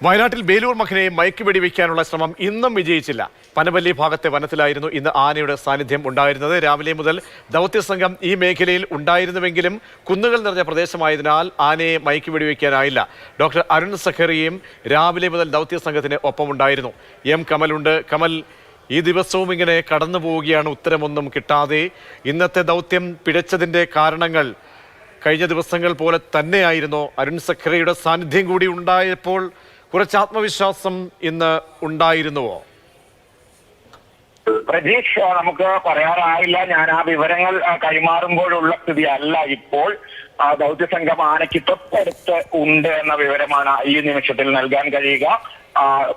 വയനാട്ടിൽ ബേലൂർ മഖനെ മയക്കുവെടി വയ്ക്കാനുള്ള ശ്രമം ഇന്നും വിജയിച്ചില്ല. പനവല്ലി ഭാഗത്തെ വനത്തിലായിരുന്നു ഇന്ന് ആനയുടെ സാന്നിധ്യം ഉണ്ടായിരുന്നത്. രാവിലെ മുതൽ ദൗത്യസംഘം ഈ മേഖലയിൽ ഉണ്ടായിരുന്നുവെങ്കിലും കുന്നുകൾ നിറഞ്ഞ പ്രദേശമായതിനാൽ ആനയെ മയക്കുവെടി വയ്ക്കാനായില്ല. ഡോക്ടർ അരുൺ സഖറിയും രാവിലെ മുതൽ ദൗത്യസംഘത്തിന് ഒപ്പമുണ്ടായിരുന്നു. എം കമലുണ്ട്. കമൽ, ഈ ദിവസവും ഇങ്ങനെ കടന്നു പോവുകയാണ്, ഉത്തരമൊന്നും കിട്ടാതെ. ഇന്നത്തെ ദൗത്യം പിഴച്ചതിൻ്റെ കാരണങ്ങൾ കഴിഞ്ഞ ദിവസങ്ങൾ പോലെ തന്നെയായിരുന്നു. അരുൺ സഖറിയുടെ സാന്നിധ്യം കൂടി ഉണ്ടായപ്പോൾ കുറച്ച് ആത്മവിശ്വാസം ഇന്ന് ഉണ്ടായിരുന്നുവോ? പ്രജീഷ്, നമുക്ക് പറയാറായില്ല. ഞാൻ ആ വിവരങ്ങൾ കൈമാറുമ്പോഴുള്ള സ്ഥിതി അല്ല ഇപ്പോൾ. ദൗത്യസംഘം ആനയ്ക്ക് തൊട്ടടുത്ത് ഉണ്ട് എന്ന വിവരമാണ് ഈ നിമിഷത്തിൽ നൽകാൻ കഴിയുക.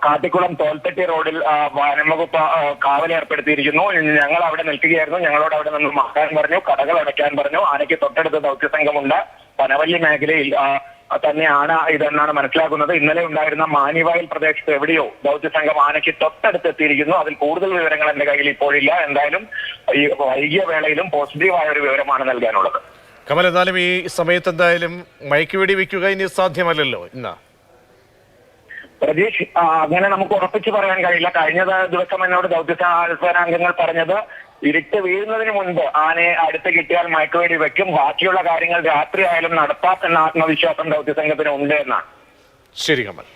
കാട്ടിക്കുളം തോൽപ്പെട്ടി റോഡിൽ വനംവകുപ്പ് കാവലേർപ്പെടുത്തിയിരിക്കുന്നു. ഞങ്ങൾ അവിടെ നിൽക്കുകയായിരുന്നു. ഞങ്ങളോട് അവിടെ നിന്ന് മാറാൻ പറഞ്ഞു, കടകൾ അടയ്ക്കാൻ പറഞ്ഞു. ആനയ്ക്ക് തൊട്ടടുത്ത് ദൗത്യസംഘമുണ്ട്. പനവല്ലി മേഖലയിൽ തന്നെയാണ് ഇതെന്നാണ് മനസ്സിലാക്കുന്നത്. ഇന്നലെ ഉണ്ടായിരുന്ന മാനിവായിൽ പ്രദേശത്ത് എവിടെയോ ദൗത്യസംഘം ആനയ്ക്ക് തൊട്ടടുത്ത് എത്തിയിരിക്കുന്നു. അതിൽ കൂടുതൽ വിവരങ്ങൾ എന്റെ കയ്യിൽ ഇപ്പോഴില്ല. എന്തായാലും ഈ വൈകിയ വേളയിലും പോസിറ്റീവായ ഒരു വിവരമാണ് നൽകാനുള്ളത്. കമൽ, എന്നാലും ഈ സമയത്ത് എന്തായാലും മയക്കുവെടി വെക്കുക ഇനി സാധ്യമല്ലല്ലോ ഇന്ന്. പ്രതീഷ്, അങ്ങനെ നമുക്ക് ഉറപ്പിച്ച് പറയാൻ കഴിയില്ല. കഴിഞ്ഞ ദിവസം എന്നോട് ദൗത്യസേനാംഗങ്ങൾ പറഞ്ഞത് ഇരുട്ട് വീഴുന്നതിന് മുൻപ് ആനയെ അടുത്ത് കിട്ടിയാൽ മയക്കുവെടി വെക്കും, ബാക്കിയുള്ള കാര്യങ്ങൾ രാത്രി ആയാലും നടത്താം എന്ന ആത്മവിശ്വാസം ദൗത്യസംഘത്തിന് ഉണ്ട് എന്നാണ്. ശരി കമൽ.